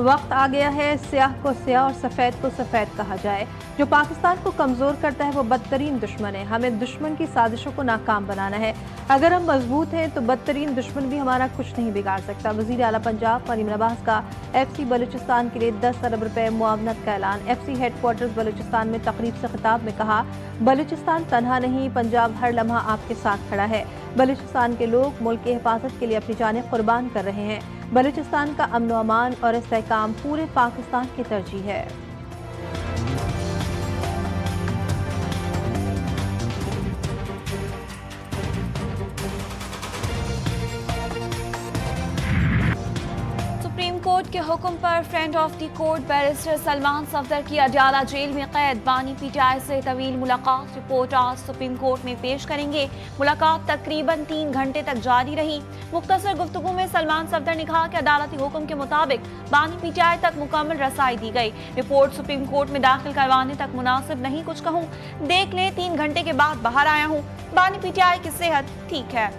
وقت آ گیا ہے سیاہ کو سیاہ اور سفید کو سفید کہا جائے۔ جو پاکستان کو کمزور کرتا ہے وہ بدترین دشمن ہے۔ ہمیں دشمن کی سازشوں کو ناکام بنانا ہے۔ اگر ہم مضبوط ہیں تو بدترین دشمن بھی ہمارا کچھ نہیں بگاڑ سکتا۔ وزیر اعلیٰ پنجاب مریم نواز کا ایف سی بلوچستان کے لیے 10 ارب روپے معاونت کا اعلان۔ F C headquarters Balochistan میں تقریب سے خطاب میں کہا، بلوچستان تنہا نہیں، پنجاب ہر لمحہ آپ کے ساتھ کھڑا ہے۔ بلوچستان کے لوگ ملک کی حفاظت کے لیے اپنی جانیں قربان کر رہے ہیں۔ بلوچستان کا امن و امان اور استحکام پورے پاکستان کی ترجیح ہے۔ سپریم کورٹ کے حکم پر friend of the court barrister Salman Safdar کی اڈیالہ جیل میں قید۔ بانی پی ٹی آئی سے طویل ملاقات، رپورٹ آج سپریم کورٹ میں پیش کریں گے۔ ملاقات تقریباً 3 گھنٹے تک جاری رہی۔ مختصر گفتگو میں سلمان صفدر نے کہا کہ عدالتی حکم کے مطابق بانی پی ٹی آئی تک مکمل رسائی دی گئی۔ رپورٹ سپریم کورٹ میں داخل کروانے تک مناسب نہیں کچھ کہوں، دیکھ لیں 3 گھنٹے کے بعد باہر آیا ہوں۔ بانی پی ٹی آئی کی صحت ٹھیک ہے۔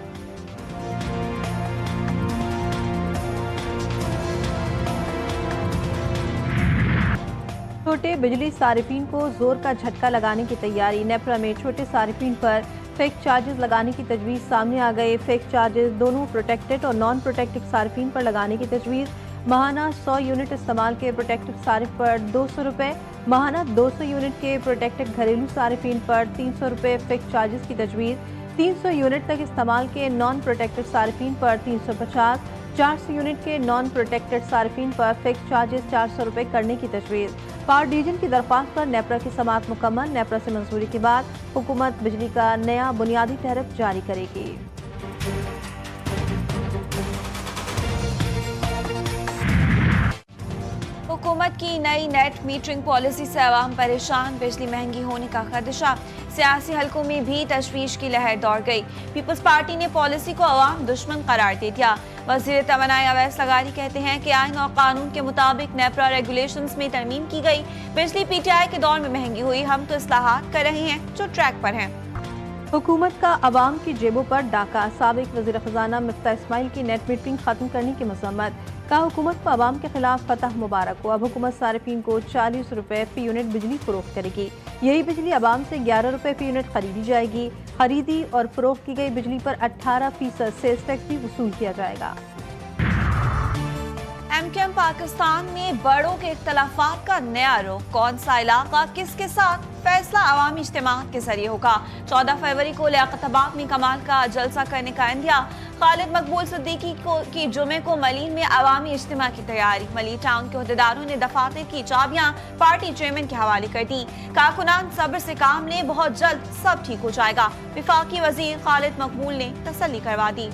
چھوٹے بجلی صارفین کو زور کا جھٹکا لگانے کی تیاری۔ نیپرا میں چھوٹے صارفین پر فیک چارجز لگانے کی تجویز سامنے آ گئے۔ فیک چارجز دونوں پروٹیکٹڈ اور نان پروٹیکٹڈ صارفین پر لگانے کی تجویز۔ ماہانہ 100 یونٹ استعمال کے پروٹیکٹڈ صارف پر 200 روپے، ماہانہ 200 یونٹ کے پروٹیکٹڈ گھریلو صارفین پر 300 روپے فیک چارجز کی تجویز۔ 300 یونٹ تک استعمال کے نان پروٹیکٹڈ صارفین پر 350، 400 یونٹ کے نان پروٹیکٹڈ صارفین پر فیک چارجز 400 روپے کرنے کی تجویز۔ پاور ڈویژن کی درخواست پر نیپرا کی سماعت مکمل۔ نیپرا سے منظوری کے بعد حکومت بجلی کا نیا بنیادی ٹیرف جاری کرے گی۔ حکومت کی نئی نیٹ میٹرنگ پالیسی سے عوام پریشان، بجلی مہنگی ہونے کا خدشہ۔ سیاسی حلقوں میں بھی تشویش کی لہر دوڑ گئی۔ پیپلز پارٹی نے پالیسی کو عوام دشمن قرار دے دیا۔ وزیر توانائی اویس لغاری کہتے ہیں کہ آئین اور قانون کے مطابق نیپرا ریگولیشنز میں ترمیم کی گئی۔ بجلی پی ٹی آئی کے دور میں مہنگی ہوئی، ہم تو اصلاحات کر رہے ہیں جو ٹریک پر ہیں۔ حکومت کا عوام کی جیبوں پر ڈاکہ۔ سابق وزیر خزانہ مفتاح اسماعیل کی نیٹ میٹرنگ ختم کرنے کی مذمت۔ کہا حکومت کو عوام کے خلاف فتح مبارک ہو۔ اب حکومت صارفین کو 40 روپے فی یونٹ بجلی فروخت کرے گی۔ یہی بجلی عوام سے 11 روپے فی یونٹ خریدی جائے گی۔ خریدی اور فروخت کی گئی بجلی پر 18% سیلز ٹیکس بھی وصول کیا جائے گا۔ ایم کیو ایم پاکستان میں بڑوں کے اختلافات کا نیا رخ، کون سا علاقہ کس کے ساتھ، فیصلہ عوامی اجتماعات کے ذریعے ہوگا۔ 14 فروری کو لیاقت آباد میں کمال کا جلسہ کرنے کا عندیہ۔ خالد مقبول صدیقی کی جمعے کو ملین میں عوامی اجتماع کی تیاری۔ ملین ٹاؤن کے عہدیداروں نے دفاتر کی چابیاں پارٹی چیئرمین کے حوالے کر دی۔ کارکنان صبر سے کام لیں، بہت جلد سب ٹھیک ہو جائے گا، وفاقی وزیر خالد مقبول نے تسلی کروا دی۔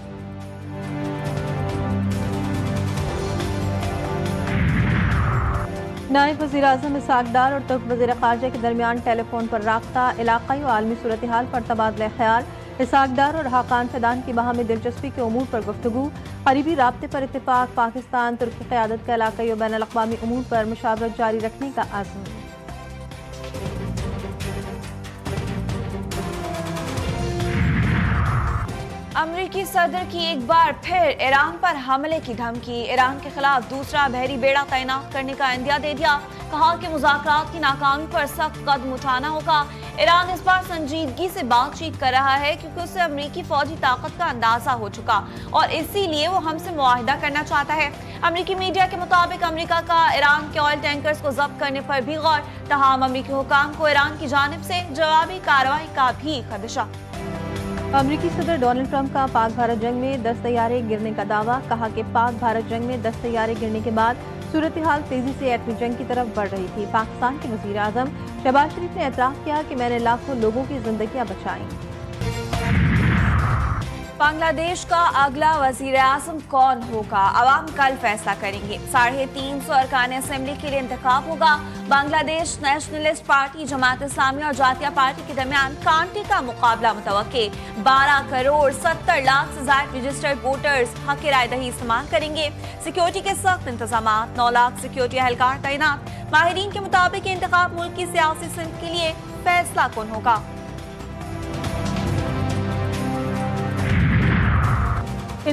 نائب وزیر اعظم اسحاق ڈار اور ترک وزیر خارجہ کے درمیان ٹیلی فون پر رابطہ۔ علاقائی و عالمی صورتحال پر تبادلہ خیال۔ اسحاق ڈار اور حقان فیدان کی باہمی دلچسپی کے امور پر گفتگو۔ قریبی رابطے پر اتفاق۔ پاکستان ترک کی قیادت کا علاقائی و بین الاقوامی امور پر مشاورت جاری رکھنے کا عزم۔ امریکی صدر کی ایک بار پھر ایران پر حملے کی دھمکی۔ ایران کے خلاف دوسرا بحری بیڑا تعینات کرنے کا عندیہ دے دیا۔ کہا کہ مذاکرات کی ناکامی پر سخت قدم اٹھانا ہوگا۔ ایران اس بار سنجیدگی سے بات چیت کر رہا ہے کیونکہ اسے امریکی فوجی طاقت کا اندازہ ہو چکا اور اسی لیے وہ ہم سے معاہدہ کرنا چاہتا ہے۔ امریکی میڈیا کے مطابق امریکہ کا ایران کے آئل ٹینکرز کو ضبط کرنے پر بھی غور، تاہم امریکی حکام کو ایران کی جانب سے جوابی کارروائی کا بھی خدشہ۔ امریکی صدر ڈونلڈ ٹرمپ کا پاک بھارت جنگ میں 10 طیارے گرنے کا دعویٰ۔ کہا کہ پاک بھارت جنگ میں 10 طیارے گرنے کے بعد صورتحال تیزی سے ایٹمی جنگ کی طرف بڑھ رہی تھی۔ پاکستان کے وزیر اعظم شہباز شریف نے اعتراف کیا کہ میں نے لاکھوں لوگوں کی زندگیاں بچائیں۔ بنگلہ دیش کا اگلا وزیر اعظم کون ہوگا؟ عوام کل فیصلہ کریں گے۔ 350 ارکان اسمبلی کے لیے انتخاب ہوگا۔ بنگلہ دیش نیشنلسٹ پارٹی، جماعت اسلامی اور جاتیہ پارٹی کے درمیان کانٹے کا مقابلہ متوقع۔ 12 کروڑ 70 لاکھ سے زائد رجسٹرڈ ووٹرز حق رائے دہی استعمال کریں گے۔ سیکیورٹی کے سخت انتظامات، 9 لاکھ سیکیورٹی اہلکار تعینات۔ ماہرین کے مطابق یہ انتخاب ملک کی سیاسی سمت کے لیے فیصلہ کن ہوگا۔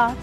8